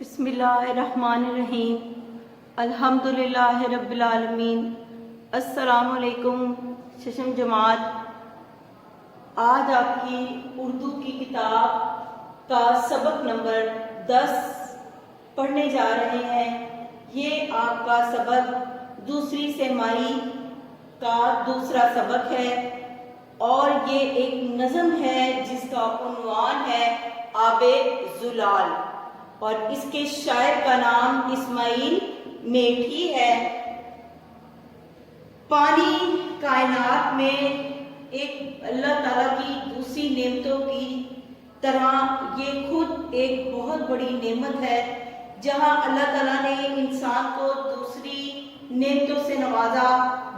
بسم اللہ الرحمن الرحیم الحمدللہ رب العالمین۔ السلام علیکم ششم جماعت۔ آج آپ کی اردو کی کتاب کا سبق نمبر 10 پڑھنے جا رہے ہیں۔ یہ آپ کا سبق دوسری سیمائی کا دوسرا سبق ہے اور یہ ایک نظم ہے جس کا عنوان ہے آب زلال، اور اس کے شاعر کا نام اسماعیل میٹھی ہے۔ پانی کائنات میں ایک اللہ تعالیٰ کی دوسری نعمتوں کی طرح یہ خود ایک بہت بڑی نعمت ہے۔ جہاں اللہ تعالیٰ نے انسان کو دوسری نعمتوں سے نوازا،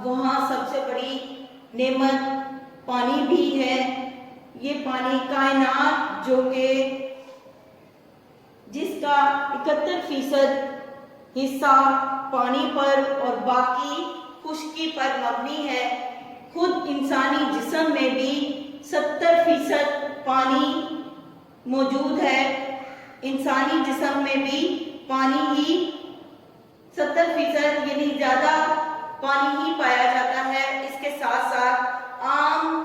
وہاں سب سے بڑی نعمت پانی بھی ہے۔ یہ پانی کائنات جو کہ جس کا 71% حصہ پانی پر اور باقی خشکی پر مبنی ہے، خود انسانی جسم میں بھی 70% پانی موجود ہے۔ انسانی جسم میں بھی پانی ہی 70% یعنی زیادہ پانی ہی پایا جاتا ہے۔ اس کے ساتھ ساتھ عام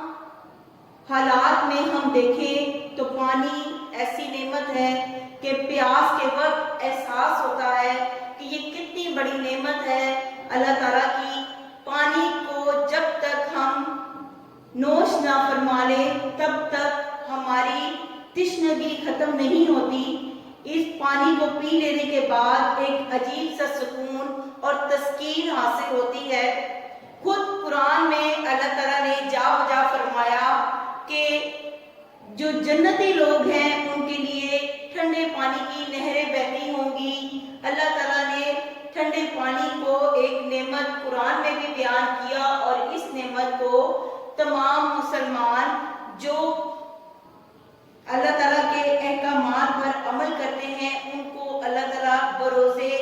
حالات میں ہم دیکھیں تو پانی ایسی نعمت ہے کہ پیاس کے وقت احساس ہوتا ہے کہ یہ کتنی بڑی نعمت ہے اللہ تعالیٰ کی۔ پانی کو جب تک ہم نوش نہ فرما لیں تب تک ہماری تشنگی ختم نہیں ہوتی۔ اس پانی کو پی لینے کے بعد ایک عجیب سا سکون اور تسکین حاصل ہوتی ہے۔ خود قرآن میں اللہ تعالیٰ نے جا بجا فرمایا کہ جو جنتی لوگ ہیں ان کے لیے ٹھنڈے پانی کی نہریں بہتی ہوں گی۔ اللہ تعالیٰ نے ٹھنڈے پانی کو ایک نعمت قرآن میں بھی بیان کیا، اور اس نعمت کو تمام مسلمان جو اللہ تعالیٰ کے احکامات پر عمل کرتے ہیں ان کو اللہ تعالیٰ بروزے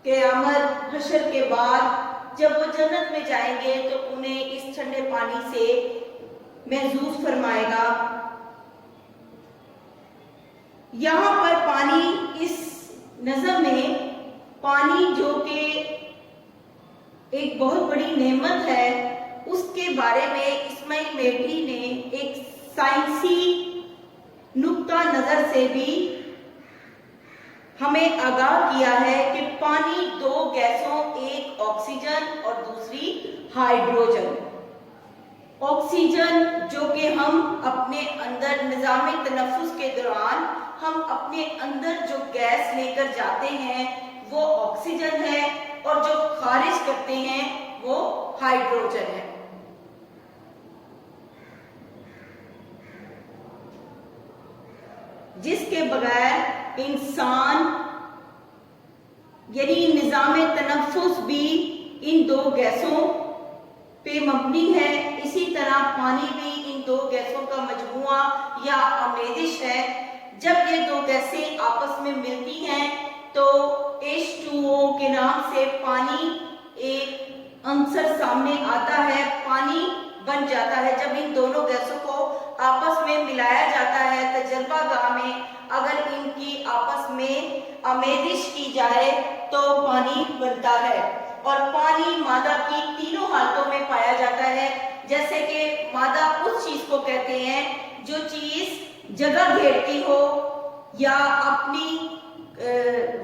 قیامت حشر کے بعد جب وہ جنت میں جائیں گے تو انہیں اس ٹھنڈے پانی سے محظوظ فرمائے گا۔ یہاں پر پانی، اس نظم میں پانی جو کہ ایک بہت بڑی نعمت ہے، اس کے بارے میں اسماعیل میٹھی نے ایک سائنسی نقطہ نظر سے بھی ہمیں آگاہ کیا ہے کہ پانی دو گیسوں، ایک آکسیجن اور دوسری ہائیڈروجن۔ آکسیجن جو کہ ہم اپنے اندر نظام تنفس کے دوران ہم اپنے اندر جو گیس لے کر جاتے ہیں وہ آکسیجن ہے، اور جو خارج کرتے ہیں وہ ہائیڈروجن ہے۔ جس کے بغیر انسان یعنی نظام تنفس بھی ان دو گیسوں پہ مبنی ہے۔ اسی طرح پانی بھی ان دو گیسوں کا مجموعہ یا آمیزش ہے۔ جب یہ دو گیسیں آپس میں ملتی ہیں تو H2O کے نام سے پانی ایک عنصر سامنے آتا ہے، پانی بن جاتا ہے۔ جب ان دونوں گیسوں کو آپس میں ملایا جاتا ہے تجربہ گاہ میں، اگر ان کی آپس میں آمیزش کی جائے تو پانی بنتا ہے۔ اور پانی مادہ کی تینوں حالتوں میں پایا جاتا ہے۔ جیسے کہ مادہ اس چیز کو کہتے ہیں جو چیز جگہ گھیرتی ہو یا اپنی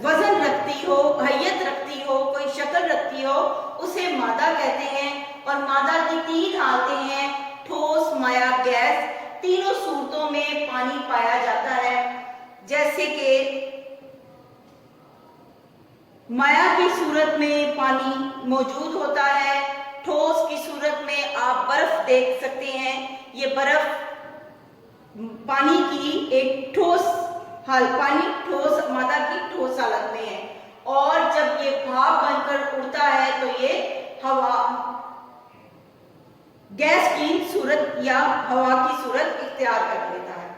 وزن رکھتی ہو، حیت رکھتی ہو، کوئی شکل رکھتی ہو، اسے مادہ کہتے ہیں۔ اور مادہ کی تین حالتیں ہیں، ٹھوس، مائع، گیس۔ تینوں صورتوں میں پانی پایا جاتا ہے۔ جیسے کہ مائع کی صورت میں پانی موجود ہوتا ہے، ٹھوس کی صورت میں آپ برف دیکھ سکتے ہیں۔ یہ برف پانی کی ایک ٹھوس پانی ٹھوس مادہ کی ٹھوس حالت میں ہے، اور جب یہ بھاپ بن کر اڑتا ہے تو یہ ہوا گیس کی صورت یا ہوا کی صورت اختیار کر لیتا ہے۔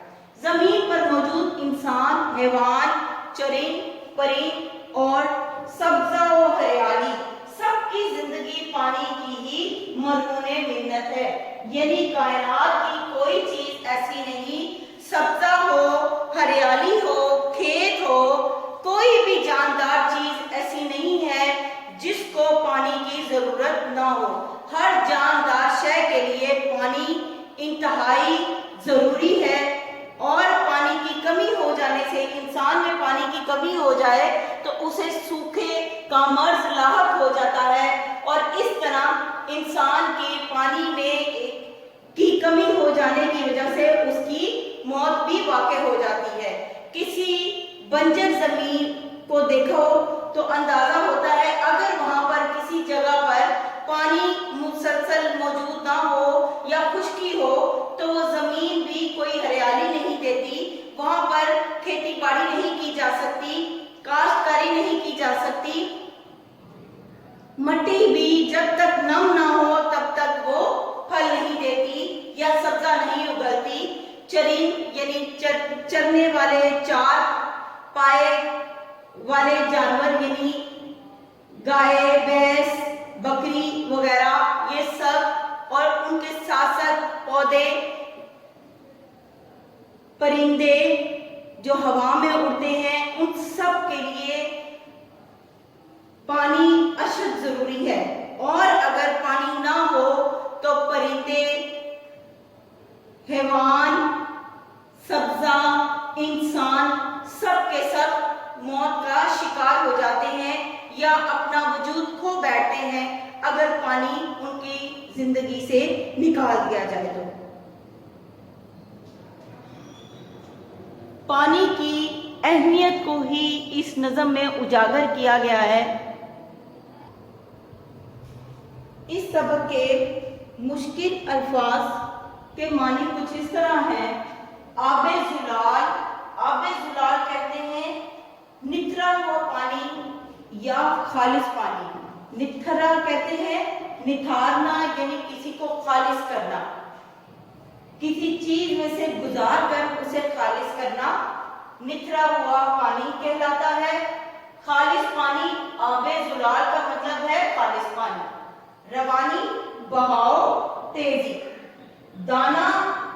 زمین پر موجود انسان، حیوان، چرند پرند اور سبزہ و ہریالی سب کی زندگی پانی کی ہی مرہون منت ہے۔ یعنی کائنات کی کوئی چیز ایسی نہیں، سبزہ ہو، ہریالی ہو، سے انسان میں پانی کی کمی ہو جائے تو اسے سوکھے کا مرض لاحق ہو جاتا ہے، اور اس طرح انسان کے پانی میں کی کمی ہو جانے کی وجہ سے اس کی موت بھی واقع ہو جاتی ہے۔ کسی بنجر زمین کو دیکھو تو اندازہ ہوتا ہے اگر وہاں پر کسی جگہ پر پانی مسلسل موجود نہ ہو یا خشکی ہو تو وہ زمین بھی کوئی ہریالی نہیں دیتی، وہاں پر کھیتی باڑی نہیں کی جا سکتی، کاشتکاری نہیں کی جا سکتی، مٹی بھی جب تک نم نہ ہو تب تک وہ پھل نہیں دیتی یا سبزہ نہیں اگلتی۔ چرند یعنی چرنے والے، چار پائے والے جانور یعنی گائے، بھینس، بکری وغیرہ، یہ سب، اور ان کے ساتھ ساتھ پودے، پرندے جو ہوا میں اڑتے ہیں، ان سب کے لیے پانی اشد ضروری ہے، اور اگر پانی نہ ہو تو پرندے، حیوان، سبزہ، انسان سب کے سب موت کا شکار ہو جاتے ہیں یا اپنا وجود کھو بیٹھتے ہیں اگر پانی ان کی زندگی سے نکال دیا جائے تو۔ پانی کی اہمیت کو ہی اس نظم میں اجاگر کیا گیا ہے۔ اس سبق کے مشکل الفاظ کے معنی کچھ اس طرح ہیں۔ آب زلال، آب زلال کہتے ہیں نتھرا ہوا پانی یا خالص پانی۔ نتھرا کہتے ہیں نتھارنا یعنی کسی کو خالص کرنا، کسی چیز میں سے گزار کر اسے خالص کرنا نتھرا ہوا پانی کہلاتا ہے۔ خالص پانی، آب زلال کا مطلب ہے خالص پانی۔ روانی، بہاؤ، تیزی۔ دانا،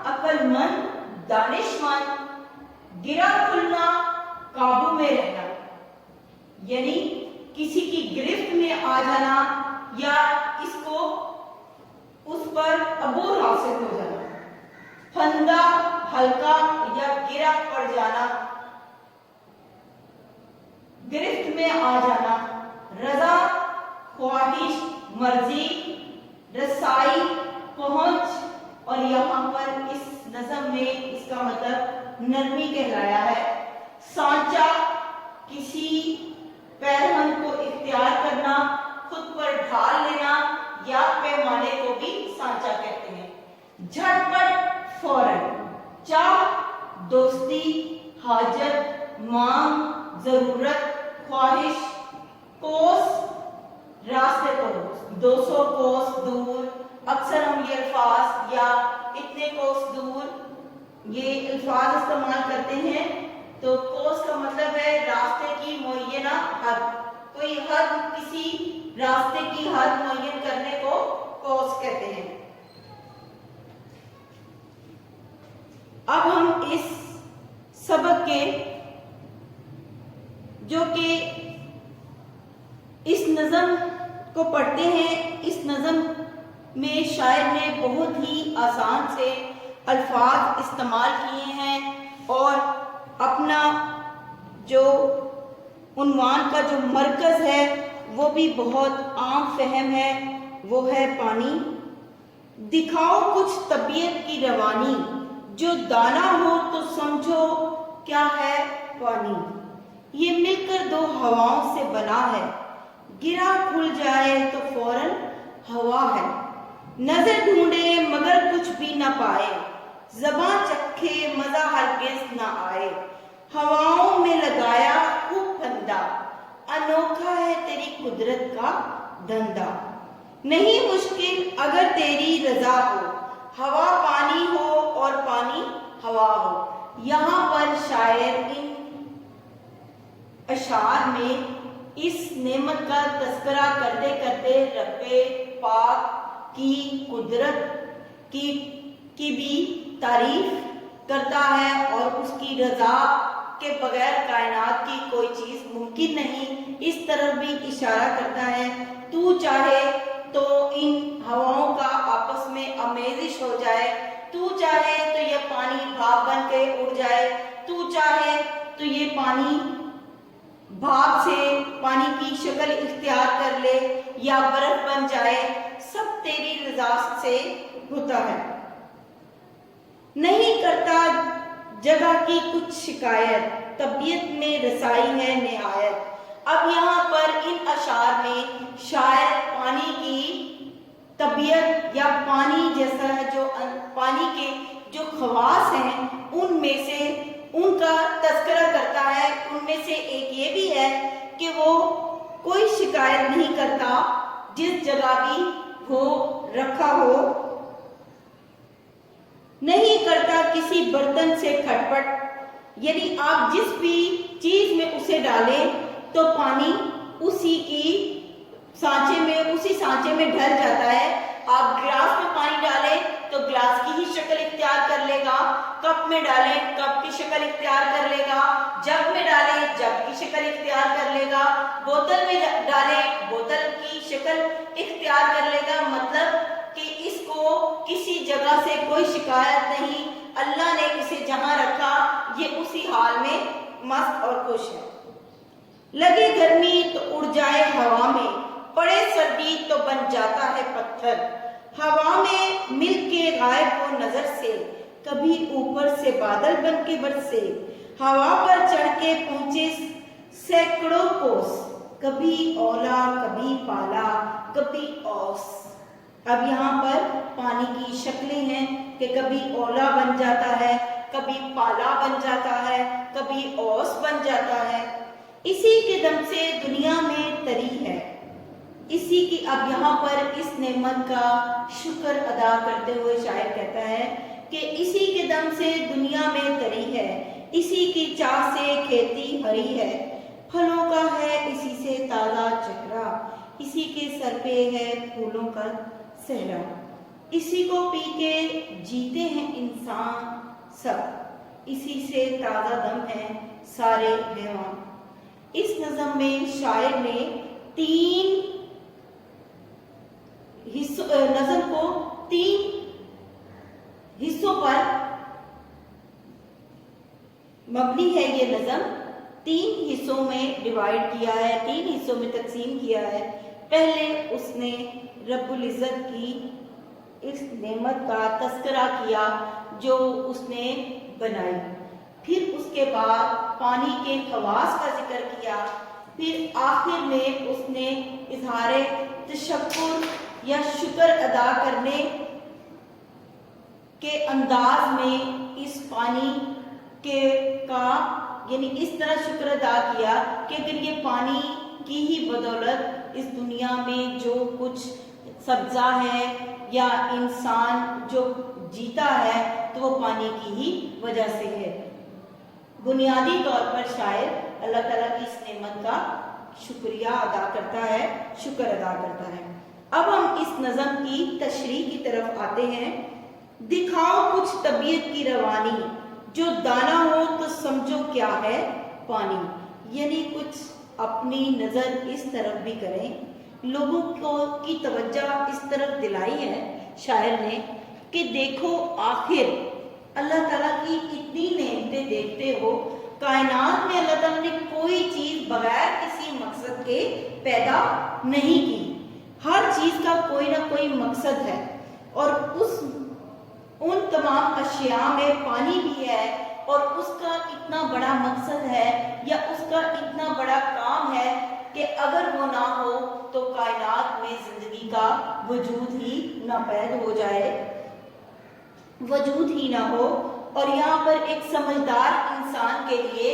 عقل مند، دانش مند۔ گرا کھلنا، قابو میں رہنا، یعنی کسی کی گرفت میں آ جانا یا اس کو اس پر عبور حاصل ہو جانا۔ پھندا، ہلکا یا گرا پڑ جانا، گرفت میں آ جانا۔ رضا، خواہش، مرضی۔ رسائی، پہنچ، اور یہاں پر اس نظم میں اس کا مطلب نرمی کہلایا ہے۔ سانچا، کسی پیرہن کو اختیار کرنا، خود پر ڈھال لینا یا پیمانے کو بھی سانچا کہتے ہیں۔ جھٹ پٹ، فوراً۔ چاہ، دوستی، حاجت، مانگ، ضرورت، خواہش۔ کوس، راستے کو، 200 کوس دور۔ اکثر ہم یہ الفاظ یا اتنے کوس دور یہ الفاظ استعمال کرتے ہیں، تو کوس کا مطلب ہے راستے کی معینہ حد، کوئی حد، کسی راستے کی حد معین کرنے کو کوس کہتے ہیں۔ اب ہم اس سبق کے جو کہ اس نظم کو پڑھتے ہیں، اس نظم میں شاعر نے بہت ہی آسان سے الفاظ استعمال کیے ہیں اور اپنا جو عنوان کا جو مرکز ہے وہ بھی بہت عام فہم ہے، وہ ہے پانی۔ دکھاؤ کچھ طبیعت کی روانی، جو دانا ہو تو سمجھو کیا ہے پانی۔ یہ مل کر دو ہواؤں سے بنا ہے، گرا کھل جائے تو فوراً ہوا ہے۔ نظر ڈھونڈے مگر کچھ بھی نہ پائے، زباں چکھے مزہ ہرگز نہ آئے۔ ہواؤں میں لگایا خوب پھندا، انوکھا ہے تیری قدرت کا دھندا۔ نہیں مشکل اگر تیری رضا ہو، ہوا پانی ہو اور پانی ہوا ہو۔ یہاں پر شاعر ان اشعار میں اس نعمت کا تذکرہ کرتے کرتے رب پاک کی قدرت کی بھی تعریف کرتا ہے اور اس کی رضا کے بغیر کائنات کی کوئی چیز ممکن نہیں، اس طرف بھی اشارہ کرتا ہے۔ تو چاہے تو ان ہواؤں کا آپس میں آمیزش ہو جائے، تو چاہے تو یہ پانی بھاپ بن کے اڑ جائے، تو چاہے تو پانی بھاپ سے پانی کی شکل اختیار کر لے یا برف بن جائے، سب تیری رضا سے ہوتا ہے۔ نہیں کرتا جگہ کی کچھ شکایت، طبیعت میں رسائی ہے نہایت۔ اب یہاں پر ان اشعار میں شاعر پانی کی طبیعت یا پانی جیسا ہے، جو پانی کے جو خواص ہیں ان میں سے ان کا تذکرہ کرتا ہے۔ ان میں سے ایک یہ بھی ہے کہ وہ کوئی شکایت نہیں کرتا، جس جگہ بھی ہو رکھا ہو، نہیں کرتا کسی برتن سے کھٹ پٹ، یعنی آپ جس بھی چیز میں اسے ڈالیں تو پانی اسی کی سانچے میں ڈھل جاتا ہے۔ آپ گلاس میں پانی ڈالیں تو گلاس کی ہی شکل اختیار کر لے گا، کپ میں ڈالیں کپ کی شکل اختیار کر لے گا، جگ میں ڈالیں جگ کی شکل اختیار کر لے گا، بوتل میں ڈالیں بوتل کی شکل اختیار کر لے گا۔ مطلب کہ اس کو کسی جگہ سے کوئی شکایت نہیں، اللہ نے اسے جہاں رکھا یہ اسی حال میں مست اور خوش ہے۔ لگے گرمی تو اڑ جائے ہوا میں، پڑے سردی تو بن جاتا ہے پتھر، ہوا میں مل کے غائب ہو نظر سے، کبھی اوپر سے بادل بن کے برسے، ہوا پر چڑھ کے پہنچے سینکڑوں کوس، کبھی اولا کبھی پالا کبھی اوس۔ اب یہاں پر پانی کی شکلیں ہیں کہ کبھی اولا بن جاتا ہے، کبھی پالا بن جاتا ہے، کبھی اوس بن جاتا ہے۔ اسی کے دم سے دنیا میں تری ہے، اسی کی اب یہاں پر اس نعمت کا شکر ادا کرتے ہوئے شاعر کہتا ہے کہ اسی کے دم سے دنیا میں تری ہے، اسی کی چاہ سے کھیتی ہری ہے، پھلوں کا ہے اسی سے تازہ چہرہ، اسی کے سر پہ ہے پھولوں کا صحرا، اسی کو پی کے جیتے ہیں انسان سب، اسی سے تازہ دم ہے سارے حیوان۔ اس نظم میں شاعر نے نظم کو تین حصوں پر مبنی ہے۔ یہ نظم تین حصوں میں ڈیوائیڈ کیا ہے، تین حصوں میں تقسیم کیا ہے۔ پہلے اس نے رب العزت کی اس نعمت کا تذکرہ کیا جو اس نے بنائی، پھر اس کے بعد پانی کے خواص کا ذکر کیا، پھر آخر میں اس نے اظہار تشکر یا شکر ادا کرنے کے انداز میں اس پانی کا یعنی اس طرح شکر ادا کیا کہ اگر یہ پانی کی ہی بدولت اس دنیا میں جو کچھ سبزہ ہے یا انسان جو جیتا ہے تو وہ پانی کی ہی وجہ سے ہے۔ بنیادی طور پر شاعر اللہ تعالیٰ کی اس نعمت کا شکریہ ادا کرتا ہے، شکر ادا کرتا ہے۔ اب ہم اس نظم کی تشریح کی طرف آتے ہیں۔ دکھاؤ کچھ طبیعت کی روانی، جو دانا ہو تو سمجھو کیا ہے پانی، یعنی کچھ اپنی نظر اس طرف بھی کریں، لوگوں کی توجہ اس طرف دلائی ہے شاعر نے کہ دیکھو آخر اللہ تعالیٰ کی اتنی نعمتیں دیکھتے ہو، کائنات میں اللہ تعالیٰ نے کوئی چیز بغیر کسی مقصد کے پیدا نہیں کی، ہر چیز کا کوئی نہ کوئی مقصد ہے، اور ان تمام اشیاء میں پانی بھی ہے، اور اس کا اتنا بڑا مقصد ہے یا اس کا اتنا بڑا کام ہے کہ اگر وہ نہ ہو تو کائنات میں زندگی کا وجود ہی ناپید ہو جائے، وجود ہی نہ ہو۔ اور یہاں پر ایک سمجھدار انسان کے لیے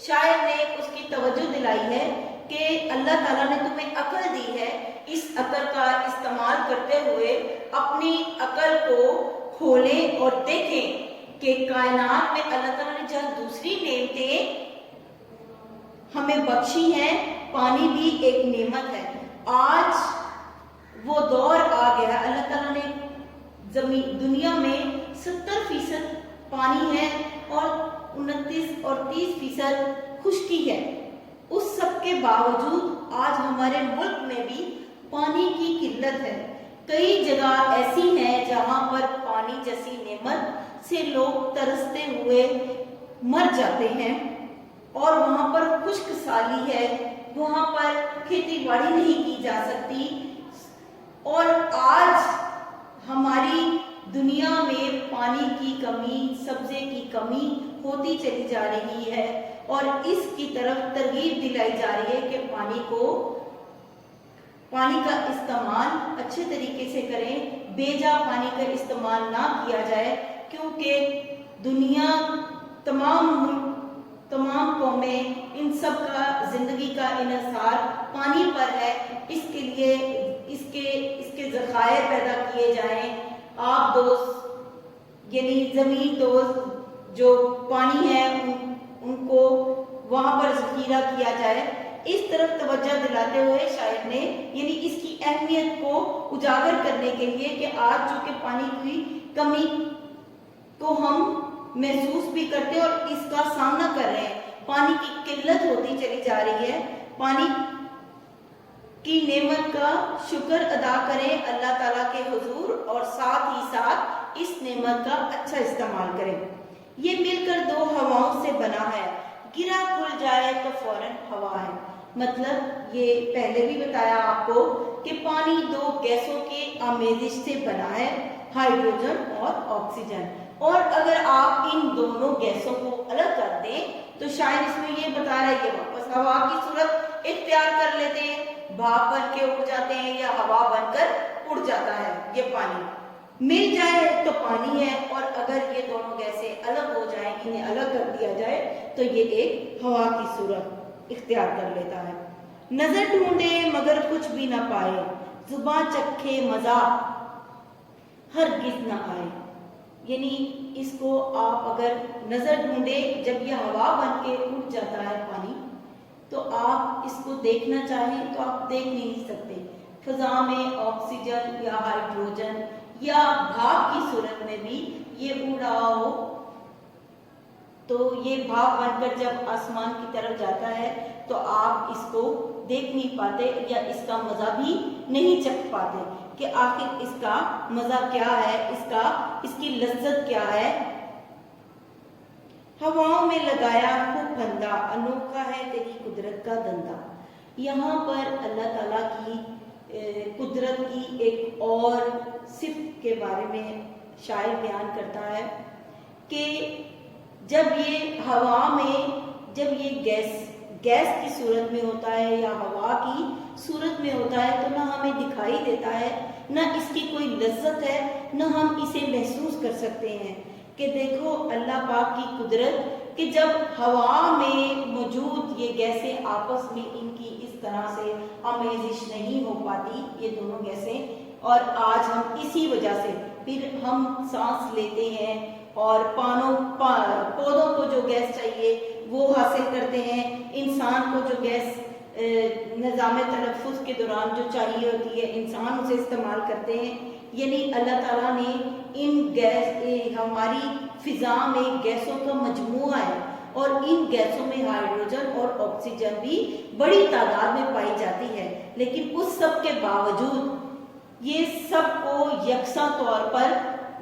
شاعر نے اس کی توجہ دلائی ہے کہ اللہ تعالیٰ نے تمہیں عقل دی ہے، اس عقل کا استعمال کرتے ہوئے اپنی عقل کو کھولیں اور دیکھیں کہ کائنات میں اللہ تعالیٰ نے جہاں دوسری نعمتیں ہمیں بخشی ہیں، پانی بھی ایک نعمت ہے۔ آج وہ دور آ گیا، اللہ تعالیٰ نے دنیا میں 70% پانی ہے اور 29 اور 30% خشکی ہے، اس سب کے باوجود آج ہمارے ملک میں بھی پانی کی قلت ہے۔ کئی جگہ ایسی ہیں جہاں پر پانی جیسی نعمت سے لوگ ترستے ہوئے مر جاتے ہیں، اور وہاں پر خشک سالی ہے، وہاں پر کھیتی باڑی نہیں کی جا سکتی، اور آج ہماری دنیا میں پانی کی کمی، سبزے کی کمی ہوتی چلی جا رہی ہے، اور اس کی طرف ترغیب دلائی جا رہی ہے کہ پانی کا استعمال اچھے طریقے سے کریں، بے جا پانی کا استعمال نہ کیا جائے، کیونکہ دنیا، تمام قومیں، ان سب کا زندگی کا انحصار پانی پر ہے۔ اس کے لیے اس کے ذخائر پیدا کیے جائیں، آب دوز یعنی زمین دوز جو پانی ہے ان کو وہاں پر ذخیرہ کیا جائے۔ اس طرف توجہ دلاتے ہوئے شاعر نے یعنی اس کی اہمیت کو اجاگر کرنے کے لیے کہ آج چونکہ پانی کی کمی کو ہم محسوس بھی کرتے ہیں اور اس کا سامنا کر رہے ہیں، پانی کی قلت ہوتی چلی جا رہی ہے، پانی کی نعمت کا شکر ادا کریں اللہ تعالیٰ کے حضور، اور ساتھ ہی ساتھ اس نعمت کا اچھا استعمال کریں۔ یہ مل کر دو ہواؤں سے بنا ہے، گرا کھل جائے تو فوراً ہوا ہے۔ مطلب یہ پہلے بھی بتایا آپ کو کہ پانی دو گیسوں کے آمیزش سے بنا ہے، ہائیڈروجن اور آکسیجن، اور اگر آپ ان دونوں گیسوں کو الگ کر دیں تو شاید اس میں یہ بتا رہا ہے کہ واپس ہوا کی صورت اختیار کر لیتے ہیں، بھاپ بن کے اڑ جاتے ہیں یا ہوا بن کر اڑ جاتا ہے یہ پانی۔ مل جائے تو پانی ہے، اور اگر یہ دونوں گیسیں الگ ہو جائیں، انہیں الگ کر دیا جائے تو یہ ایک ہوا کی صورت اختیار کر لیتا ہے۔ نظر ڈھونڈے مگر کچھ بھی نہ پائے، زباں چکھے مزہ ہرگز نہ آئے۔ یعنی اس کو آپ اگر نظر ڈھونڈے، جب یہ ہوا بن کے اٹھ جاتا ہے پانی، تو آپ اس کو دیکھنا چاہیں تو آپ دیکھ نہیں سکتے۔ فضا میں آکسیجن یا ہائیڈروجن یا بھاپ کی صورت میں بھی یہ اڑ رہا ہو تو یہ بھاپ بن کر جب آسمان کی طرف جاتا ہے تو آپ اس کو دیکھ نہیں پاتے یا اس کا مزہ بھی نہیں چکھ پاتے کہ آخر اس کا مزہ کیا ہے، اس کی لذت کیا ہے۔ ہواؤں میں لگایا خوب پھندا، انوکھا ہے تیری قدرت کا دندہ۔ یہاں پر اللہ تعالیٰ کی قدرت کی ایک اور صفت کے بارے میں شاعر بیان کرتا ہے کہ جب یہ ہوا میں، جب یہ گیس کی صورت میں ہوتا ہے یا ہوا کی صورت میں ہوتا ہے تو نہ ہمیں دکھائی دیتا ہے، نہ اس کی کوئی لذت ہے، نہ ہم اسے محسوس کر سکتے ہیں کہ دیکھو اللہ پاک کی قدرت کہ جب ہوا میں موجود یہ گیسیں آپس میں ان کی اس طرح سے آمیزش نہیں ہو پاتی، یہ دونوں گیسیں، اور آج ہم اسی وجہ سے پھر ہم سانس لیتے ہیں اور پودوں کو جو گیس چاہیے وہ حاصل کرتے ہیں، انسان کو جو گیس نظام تنفس کے دوران جو چاہیے ہوتی ہے انسان اسے استعمال کرتے ہیں۔ یعنی اللہ تعالیٰ نے ہماری فضا میں گیسوں کا مجموعہ ہے، اور ان گیسوں میں ہائیڈروجن اور آکسیجن بھی بڑی تعداد میں پائی جاتی ہے، لیکن اس سب کے باوجود یہ سب کو یکساں طور پر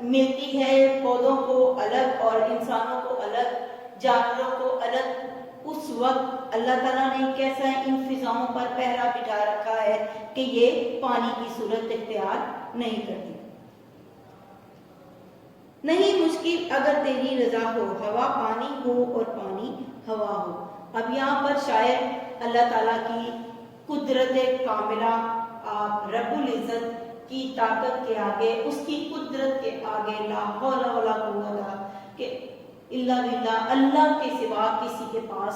ملتی ہے، پودوں کو الگ اور انسانوں کو الگ، جانوروں کو الگ۔ اس وقت اللہ تعالیٰ نے کیسا ان فضاؤں پر پہرا بٹھا رکھا ہے کہ یہ پانی کی صورت اختیار نہیں کرتی۔ نہیں مشکل اگر تیری رضا ہو، ہوا پانی ہو اور پانی ہوا ہو۔ اب یہاں پر شاید اللہ تعالیٰ کی قدرت کاملہ، آپ رب العزت کی طاقت کے آگے، اس کی قدرت کے آگے لا حول ولا قوت الا باللہ، اللہ کے سوا کسی کے پاس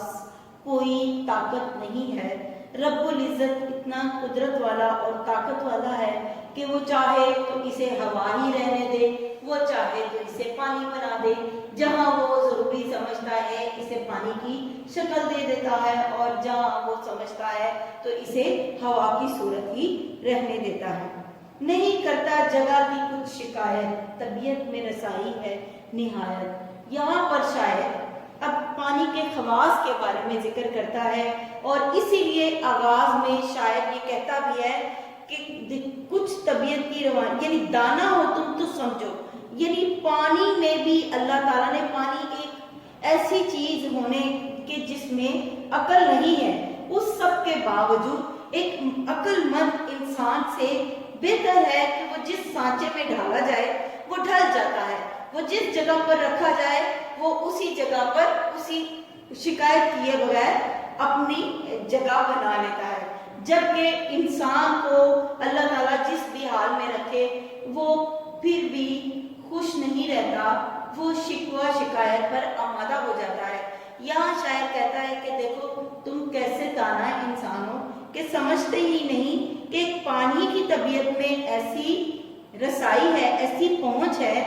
کوئی طاقت نہیں ہے۔ رب العزت اتنا قدرت والا اور طاقت والا ہے کہ وہ چاہے تو اسے ہوا ہی رہنے دے، وہ چاہے تو اسے پانی بنا دے، جہاں وہ ضروری سمجھتا ہے اسے پانی کی شکل دے دیتا ہے، اور جہاں وہ سمجھتا ہے تو اسے ہوا کی صورت ہی رہنے دیتا ہے۔ نہیں کرتا جگہ کی کچھ شکایت، طبیعت میں رسائی ہے نہایت۔ یہاں پر شاید اب پانی کے خواص کے بارے میں ذکر کرتا ہے، اور اسی لیے آغاز میں شاید یہ کہتا بھی ہے کہ کچھ طبیعت کی روانی، یعنی دانا ہو تم تو سمجھو، یعنی پانی میں بھی اللہ تعالیٰ نے پانی ایک ایسی چیز ہونے کہ جس میں عقل نہیں ہے، اس سب کے باوجود ایک عقل مند انسان سے بہتر ہے کہ وہ جس سانچے میں ڈالا جائے وہ ڈھل جاتا ہے، وہ جس جگہ پر رکھا جائے وہ اسی جگہ پر اسی شکایت کیے بغیر اپنی جگہ بنا لیتا ہے، جبکہ انسان کو اللہ تعالیٰ جس بھی حال میں رکھے وہ پھر بھی خوش نہیں رہتا، وہ شکوہ شکایت پر آمادہ ہو جاتا ہے۔ یہاں شاعر کہتا ہے کہ دیکھو تم کیسے دانا انسان ہو کہ سمجھتے ہی نہیں کہ پانی کی طبیعت میں ایسی رسائی ہے، ایسی پہنچ ہے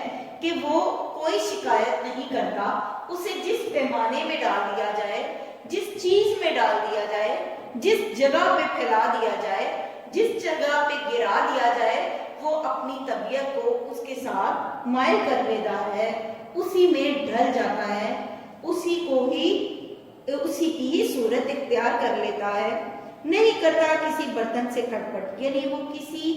کہ وہ کوئی شکایت نہیں کرتا، اسے جس پیمانے میں ڈال دیا جائے، جس چیز میں ڈال دیا جائے، جس جگہ پہ پھیلا دیا جائے، جس جگہ پہ گرا دیا جائے، وہ اپنی طبیعت کو اس کے ساتھ مائل کر لیتا ہے، اسی میں ڈھل جاتا ہے، اسی کی ہی صورت اختیار کر لیتا ہے، نہیں کرتا کسی برتن سے کھٹپٹ، یعنی وہ کسی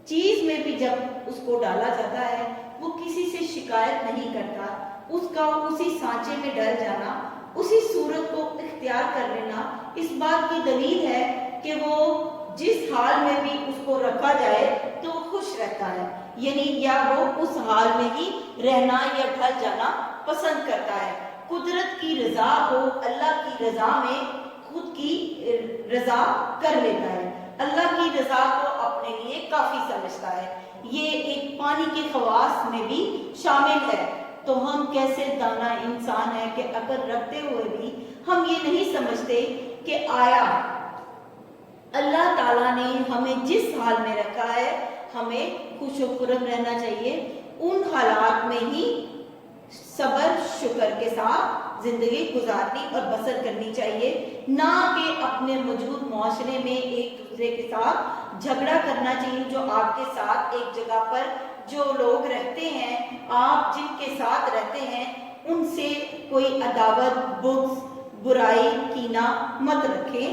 چیز میں بھی جب اس کو ڈالا جاتا ہے وہ کسی سے شکایت نہیں کرتا، اس کا اسی سانچے میں ڈل جانا، اسی صورت کو اختیار کر لینا اس بات کی دلیل ہے کہ وہ جس حال میں بھی اس کو رکھا جائے تو خوش رہتا ہے، یعنی یا وہ اس حال میں ہی رہنا یا ڈھل جانا پسند کرتا ہے، قدرت کی رضا کو اللہ کی رضا میں خود کی رضا کر لیتا ہے، اللہ کی رضا کو اپنے لیے کافی سمجھتا ہے، یہ ایک پانی کے خواص میں بھی شامل ہے۔ تو ہم کیسے دانا انسان ہے کہ عقل رکھتے ہوئے بھی ہم یہ نہیں سمجھتے کہ آیا اللہ تعالیٰ نے ہمیں جس حال میں رکھا ہے ہمیں خوش و خرم رہنا چاہیے، ان حالات میں ہی صبر شکر کے ساتھ زندگی گزارنی اور بسر کرنی چاہیے، نہ کہ اپنے موجود معاشرے میں ایک دوسرے کے ساتھ جھگڑا کرنا چاہیے۔ جو آپ کے ساتھ ایک جگہ پر جو لوگ رہتے ہیں، آپ جن کے ساتھ رہتے ہیں ان سے کوئی عداوت، بغض، برائی، کینہ مت رکھیں۔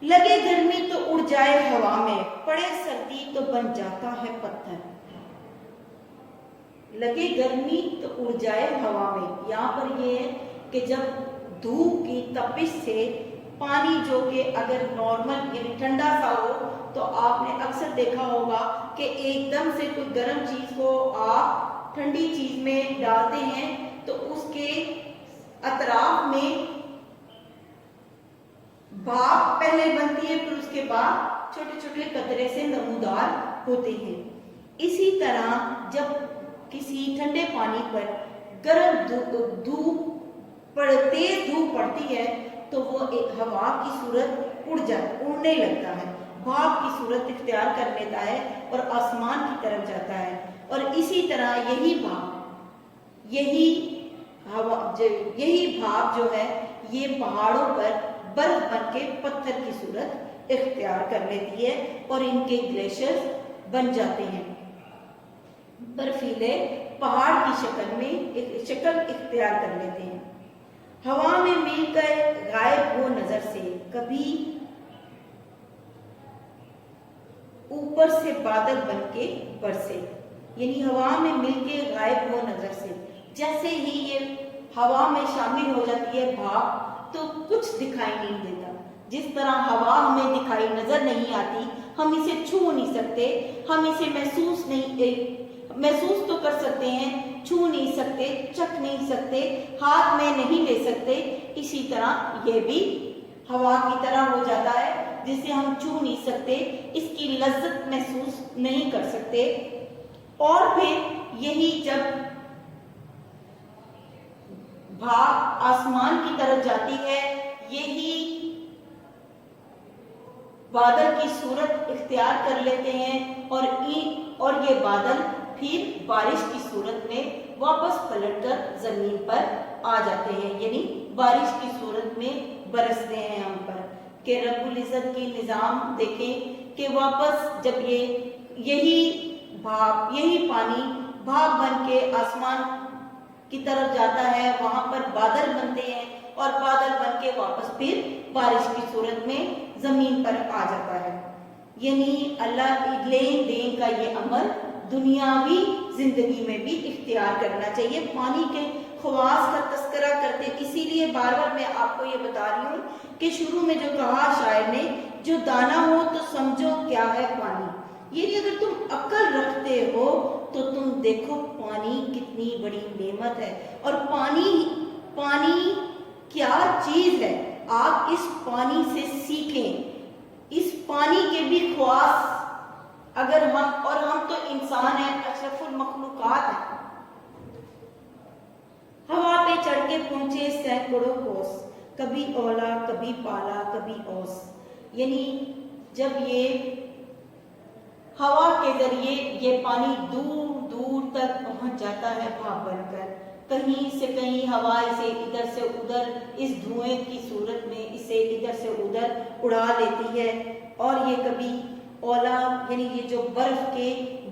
لگے گرمی تو اڑ جائے ہوا میں، پڑے سردی تو بن جاتا ہے پتھر۔ لگے گرمی تو اڑ جائے ہوا میں، یہاں پر یہ ہے کہ جب دھوپ کی تپش سے پانی جو کہ اگر نارمل یعنی ٹھنڈا سا ہو تو آپ نے اکثر دیکھا ہوگا کہ ایک دم سے کوئی گرم چیز کو آپ ٹھنڈی چیز میں ڈالتے ہیں تو اس کے اطراف میں بھاپ پہلے بنتی ہے، پھر اس کے بعد چھوٹے چھوٹے قطرے سے نمودار ہوتے ہیں۔ اسی طرح جب کسی ٹھنڈے پانی پر گرم تیز دھوپ پڑتی ہے تو وہ ایک ہوا کی صورت اڑنے لگتا ہے، بھاپ کی صورت اختیار کر لیتا ہے اور آسمان کی طرف جاتا ہے، اور اسی طرح یہی بھاپ جو ہے یہ پہاڑوں پر برف بن کے پتھر کی صورت اختیار کر لیتی ہے اور ان کے گلیشیئرز بن جاتے ہیں، برفیلے پہاڑ کی شکل اختیار کر لیتے ہیں۔ ہوا میں مل کر غائب ہو نظر سے، کبھی اوپر سے بادل بن کے برسے، یعنی ہوا میں مل کے غائب ہو نظر سے، جیسے ہی یہ ہوا میں شامل ہو جاتی ہے بھاپ تو کچھ دکھائی نہیں دیتا، جس طرح ہوا ہمیں دکھائی نظر نہیں آتی، ہم اسے چھو نہیں سکتے، ہم اسے محسوس تو کر سکتے ہیں، چھو نہیں سکتے، چکھ نہیں سکتے، ہاتھ میں نہیں لے سکتے، اسی طرح یہ بھی ہوا کی طرح ہو جاتا ہے جسے ہم چھو نہیں سکتے، اس کی لذت محسوس نہیں کر سکتے۔ اور پھر یہی جب بھاپ آسمان کی طرف جاتی ہے، یہی بادل کی صورت اختیار کر لیتے ہیں اور یہ بادل پھر بارش کی صورت میں واپس پلٹ کر زمین پر آ جاتے ہیں، یعنی بارش کی صورت میں برستے ہیں ہم پر، کہ رب العزت کی نظام دیکھیں کہ واپس جب یہی پانی بھاپ بن کے آسمان کی طرف جاتا ہے، وہاں پر بادل بنتے ہیں اور بادل بن کے واپس پھر بارش کی صورت میں زمین پر آ جاتا ہے، یعنی اللہ لین دین کا یہ عمل دنیاوی زندگی میں بھی اختیار کرنا چاہیے۔ پانی کے خواص کا تذکرہ کرتے اسی لیے لیے بار بار میں آپ کو یہ بتا رہی ہوں کہ شروع میں جو کہا شاعر نے، جو دانا ہو تو سمجھو کیا ہے پانی، یعنی اگر تم عقل رکھتے ہو تو تم دیکھو پانی کتنی بڑی نعمت ہے، اور پانی کیا چیز ہے، آپ اس پانی سے سیکھیں، اس پانی کے بھی خواص، اگر ہم تو انسان ہیں، اشرف المخلوقات ہیں، ہوا پہ چڑھ کے پہنچے سینکڑوں کوس، کبھی اولا کبھی پالا کبھی اوس، یعنی جب یہ ہوا کے ذریعے یہ پانی دور دور تک پہنچ جاتا ہے بھاپ بن کر، کہیں سے کہیں ہوا اسے ادھر سے ادھر اس دھوئیں کی صورت میں اسے ادھر سے ادھر اڑا لیتی ہے، اور یہ کبھی اولا یعنی یہ جو برف کے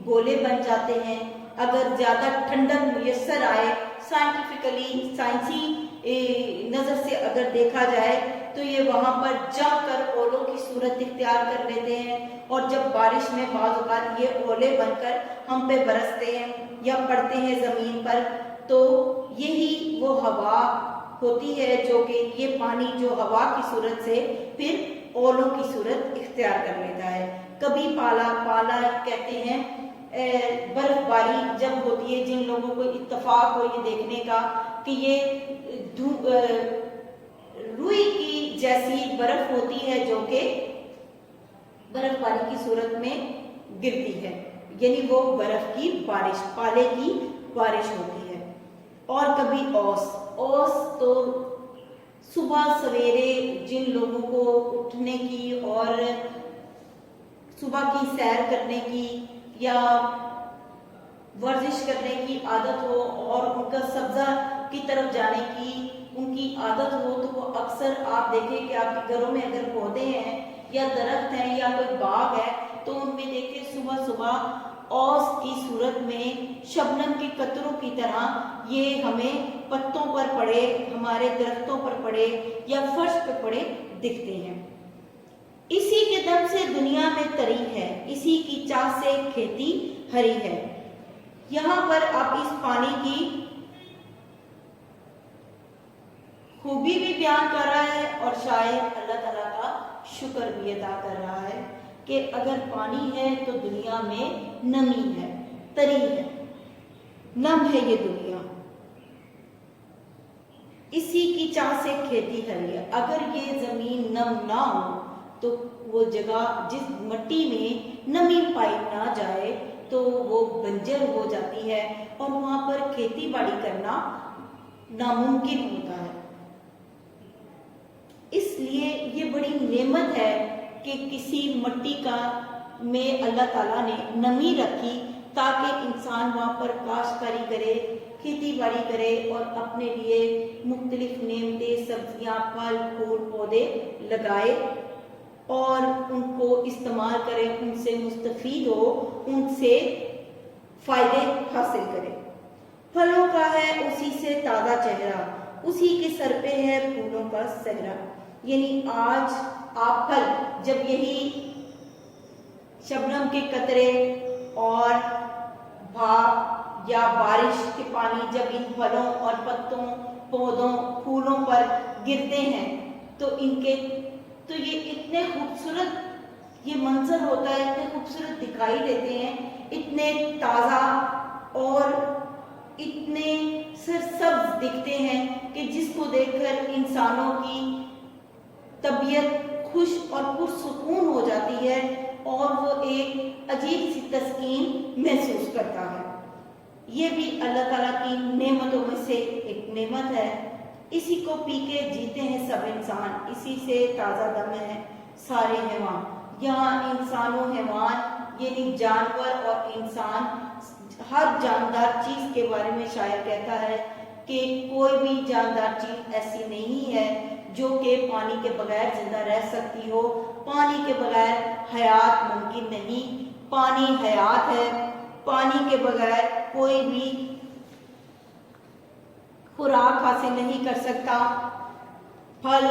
گولے بن جاتے ہیں، اگر زیادہ ٹھنڈک میسر آئے، سائنٹیفکلی سائنسی نظر سے اگر دیکھا جائے تو یہ وہاں پر جم کر اولوں کی صورت اختیار کر لیتے ہیں، اور جب بارش میں بعض اوقات یہ اولے بن کر ہم پہ برستے ہیں یا پڑتے ہیں زمین پر، تو یہی وہ ہوا ہوتی ہے جو کہ یہ پانی جو ہوا کی صورت سے پھر اولوں کی صورت اختیار کر لیتا ہے۔ کبھی پالا کہتے ہیں برف باری جب ہوتی ہے، جن لوگوں کو اتفاق ہو یہ دیکھنے کا کہ یہ روئی کی جیسی برف ہوتی ہے جو کہ برف باری کی صورت میں گرتی ہے، یعنی وہ برف کی بارش، پالے کی بارش ہوتی ہے۔ اور کبھی اوس تو صبح سویرے جن لوگوں کو اٹھنے کی اور صبح کی سیر کرنے کی یا ورزش کرنے کی عادت ہو، اور ان کا سبزہ کی طرف جانے کی ان کی عادت ہو، تو وہ اکثر آپ دیکھیں کہ آپ کے گھروں میں اگر پودے ہیں یا درخت ہیں یا کوئی باغ ہے تو ان میں دیکھیں صبح صبح اوس کی صورت میں شبنم کے قطروں کی طرح یہ ہمیں پتوں پر پڑے، ہمارے درختوں پر پڑے یا فرش پر پڑے دکھتے ہیں۔ اسی کے دم سے دنیا میں تری ہے، اسی کی چاہ سے کھیتی ہری ہے۔ یہاں پر آپ اس پانی کی خوبی بھی بیان کر رہا ہے، اور شاید اللہ تعالیٰ کا شکر بھی ادا کر رہا ہے کہ اگر پانی ہے تو دنیا میں نمی ہے، تری ہے، نم ہے یہ دنیا، اسی کی چاہ سے کھیتی ہری ہے۔ اگر یہ زمین نم نہ ہو تو وہ جگہ جس مٹی میں نمی پائی نہ جائے تو وہ بنجر ہو جاتی ہے، اور وہاں پر کھیتی باڑی کرنا ناممکن ہوتا ہے۔ اس لیے یہ بڑی نعمت ہے کہ کسی مٹی میں اللہ تعالیٰ نے نمی رکھی تاکہ انسان وہاں پر کاشتکاری کرے، کھیتی باڑی کرے، اور اپنے لیے مختلف نعمتیں، سبزیاں، پھل پھول پودے لگائے اور ان کو استعمال کرے، ان سے مستفید ہو، ان سے فائدے حاصل کرے۔ پھلوں کا ہے اسی سے تازہ چہرہ، اسی کے سر پہ ہے پھولوں کا صحرا، یعنی آج آپ پھل جب یہی شبنم کے قطرے اور بھاپ یا بارش کے پانی جب ان پھلوں اور پتوں، پودوں، پھولوں پر گرتے ہیں تو یہ اتنے خوبصورت یہ منظر ہوتا ہے، اتنے خوبصورت دکھائی دیتے ہیں، اتنے تازہ اور اتنے سرسبز دکھتے ہیں کہ جس کو دیکھ کر انسانوں کی طبیعت خوش اور پرسکون ہو جاتی ہے، اور وہ ایک عجیب سی تسکین محسوس کرتا ہے۔ یہ بھی اللہ تعالیٰ کی نعمتوں میں سے ایک نعمت ہے۔ اسی کو پی کے جیتے ہیں سب انسان، اسی سے تازہ دم ہے سارے حیوان۔ یہاں انسان و حیوان یعنی جانور اور انسان، ہر جاندار چیز کے بارے میں شاعر کہتا ہے کہ کوئی بھی جاندار چیز ایسی نہیں ہے جو کہ پانی کے بغیر زندہ رہ سکتی ہو، پانی کے بغیر حیات ممکن نہیں، پانی حیات ہے، پانی کے بغیر کوئی بھی خوراک حاصل نہیں کر سکتا، پھل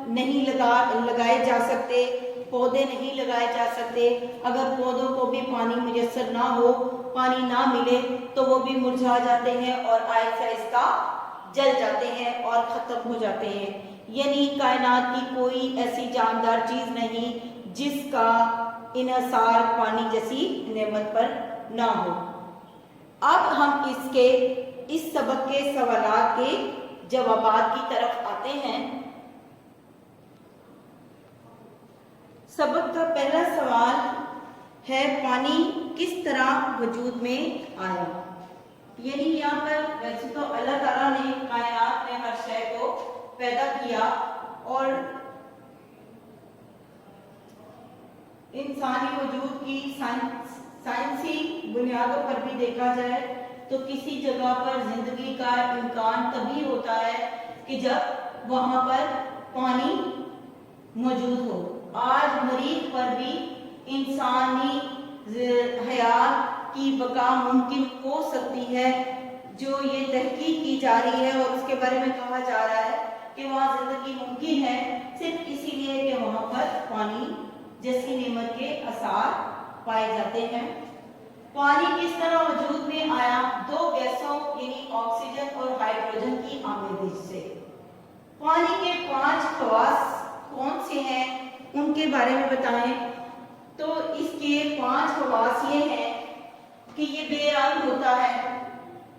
نہیں لگائے جا سکتے، پودے نہیں لگائے جا سکتے، اگر پودوں کو بھی پانی میسر نہ ہو، پانی نہ ملے تو وہ بھی مرجھا جاتے ہیں اور آہستہ آہستہ جل جاتے ہیں اور ختم ہو جاتے ہیں، یعنی کائنات کی کوئی ایسی جاندار چیز نہیں جس کا انحصار پانی جیسی نعمت پر نہ ہو۔ اب ہم اس سبق کے سوالات کے جوابات کی طرف آتے ہیں۔ سبق کا پہلا سوال ہے پانی کس طرح وجود میں آیا؟ یعنی یہاں پر ویسے تو اللہ تعالیٰ نے کائنات میں ہر شے کو پیدا کیا، اور انسانی وجود کی سائنسی بنیادوں پر بھی دیکھا جائے تو کسی جگہ پر زندگی کا امکان تبھی ہوتا ہے کہ جب وہاں پر پانی موجود ہو۔ آج مریخ پر بھی انسانی حیات کی بقا ممکن ہو سکتی ہے، جو یہ تحقیق کی جا رہی ہے اور اس کے بارے میں کہا جا رہا ہے کہ وہاں زندگی ممکن ہے صرف اسی لیے کہ وہاں پر پانی جیسی نعمت کے اثار پائے جاتے ہیں۔ پانی کس طرح وجود میں آیا؟ دو گیسوں یعنی آکسیجن اور ہائیڈروجن کی آمیزش سے۔ پانی کے 5 خواص کون سے ہیں ان کے بارے میں بتائیں تو اس کے 5 خواص یہ ہیں کہ یہ بے رنگ ہوتا ہے،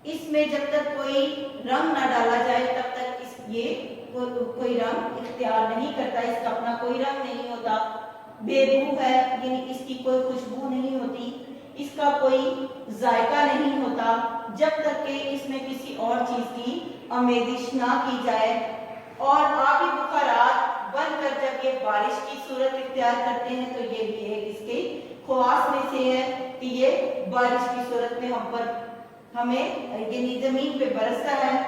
اس میں جب تک کوئی رنگ نہ ڈالا جائے تب تک یہ کوئی رنگ اختیار نہیں کرتا، اس کا اپنا کوئی رنگ نہیں ہوتا۔ بے بو ہے یعنی اس کی کوئی خوشبو نہیں ہوتی، اس کا کوئی ذائقہ نہیں ہوتا جب تک کہ اس میں کسی اور چیز کی آمیزش نہ کی جائے۔ اور آبی بخارات بن کر جب یہ بارش کی صورت اختیار کرتے ہیں تو یہ بھی ہے اس کے خواص میں سے ہے کہ یہ بارش کی صورت میں ہمیں یعنی زمین پہ برستا ہے۔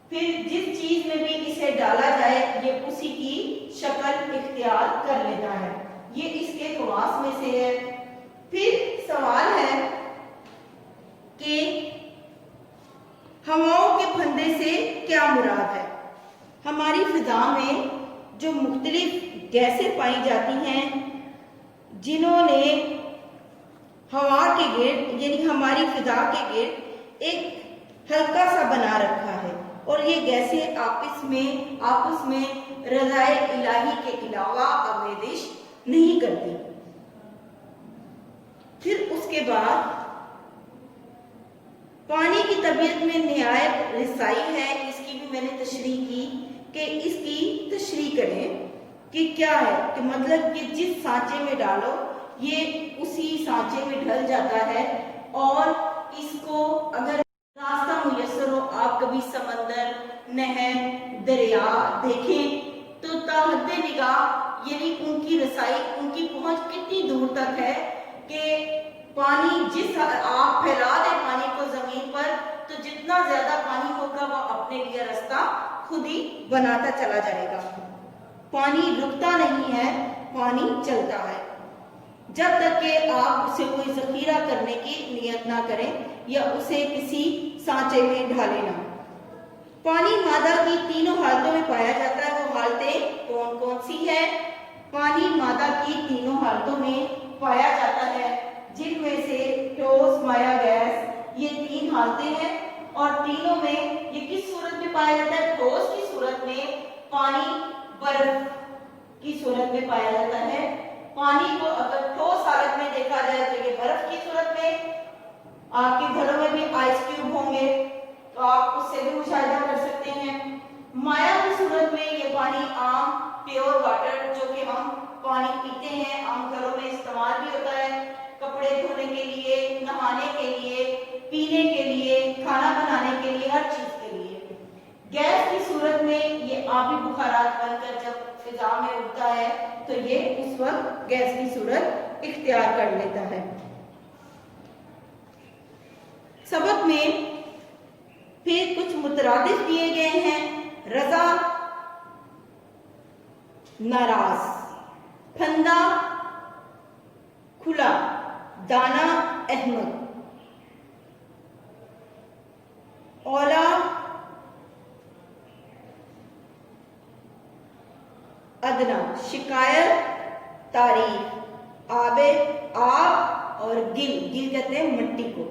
پھر جس چیز میں بھی اسے ڈالا جائے یہ اسی کی شکل اختیار کر لیتا ہے، یہ اس کے خواص میں سے ہے۔ پھر سوال ہے کہ ہواؤں کے پھندے سے کیا مراد ہے؟ ہماری فضا میں جو مختلف گیسیں پائی جاتی ہیں جنہوں نے ہوا کے گرد یعنی ہماری فضا کے گرد ایک ہلکا سا بنا رکھا ہے، اور یہ گیسیں آپس میں رضائے الہی کے علاوہ آمیزش نہیں کرتی۔ پھر اس کے بعد پانی کی طبیعت میں نہایت رسائی ہے، اس کی بھی میں نے تشریح کی کہ اس کی تشریح کریں کہ کیا ہے، کہ مطلب کہ جس سانچے میں ڈالو یہ اسی سانچے میں ڈھل جاتا ہے، اور اس کو اگر راستہ میسر ہو، آپ کبھی سمندر، نہر، دریا دیکھیں تو تاحد نگاہ یعنی ان کی رسائی، ان کی پہنچ کتنی دور تک ہے کہ پانی جس آپ پھیلا دیں پانی کو زمین پر تو جتنا زیادہ پانی ہوگا وہ اپنے لیے راستہ خود ہی بناتا چلا جائے گا۔ پانی رکتا نہیں ہے، پانی چلتا ہے جب تک کہ آپ اسے کوئی ذخیرہ کرنے کی نیت نہ کریں یا اسے کسی سانچے میں ڈھالیں نہ۔ پانی مادہ کی تینوں حالتوں میں پایا جاتا ہے، وہ حالتیں کون کون سی ہیں؟ پانی مادہ کی تینوں حالتوں میں پایا جاتا ہے، جن میں سے ٹھوس، مائع، گیس، یہ 3 حالتیں ہیں، اور تینوں میں یہ کس صورت میں پایا جاتا ہے؟ ٹھوس کی صورت میں، پانی برف کی صورت میں پایا جاتا ہے۔ پانی کو اگر ٹھوس حالت میں دیکھا جائے تو یہ برف کی صورت میں، آپ کے گھروں میں بھی آئس کیوب ہوں گے تو آپ اس سے بھی مشاہدہ کر سکتے ہیں۔ مائع کی صورت میں یہ پانی عام پیور واٹر جو کہ ہم پانی پیتے ہیں، عام گھروں میں استعمال بھی ہوتا ہے، کپڑے دھونے کے لیے، نہانے کے لیے، پینے کے لیے، کھانا بنانے کے لیے، ہر چیز کے لیے۔ گیس کی صورت میں یہ آبی بخارات بن کر جب فضا میں اڑتا ہے تو یہ اس وقت گیس کی صورت اختیار کر لیتا ہے۔ سبق میں پھر کچھ مترادف دیے گئے ہیں: رضا، ناراض، پھندا، کھلا، دانا، احمد، اولا، ادنا، شکایت، تعریف، آب اور گل کہتے ہیں مٹی کو۔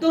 2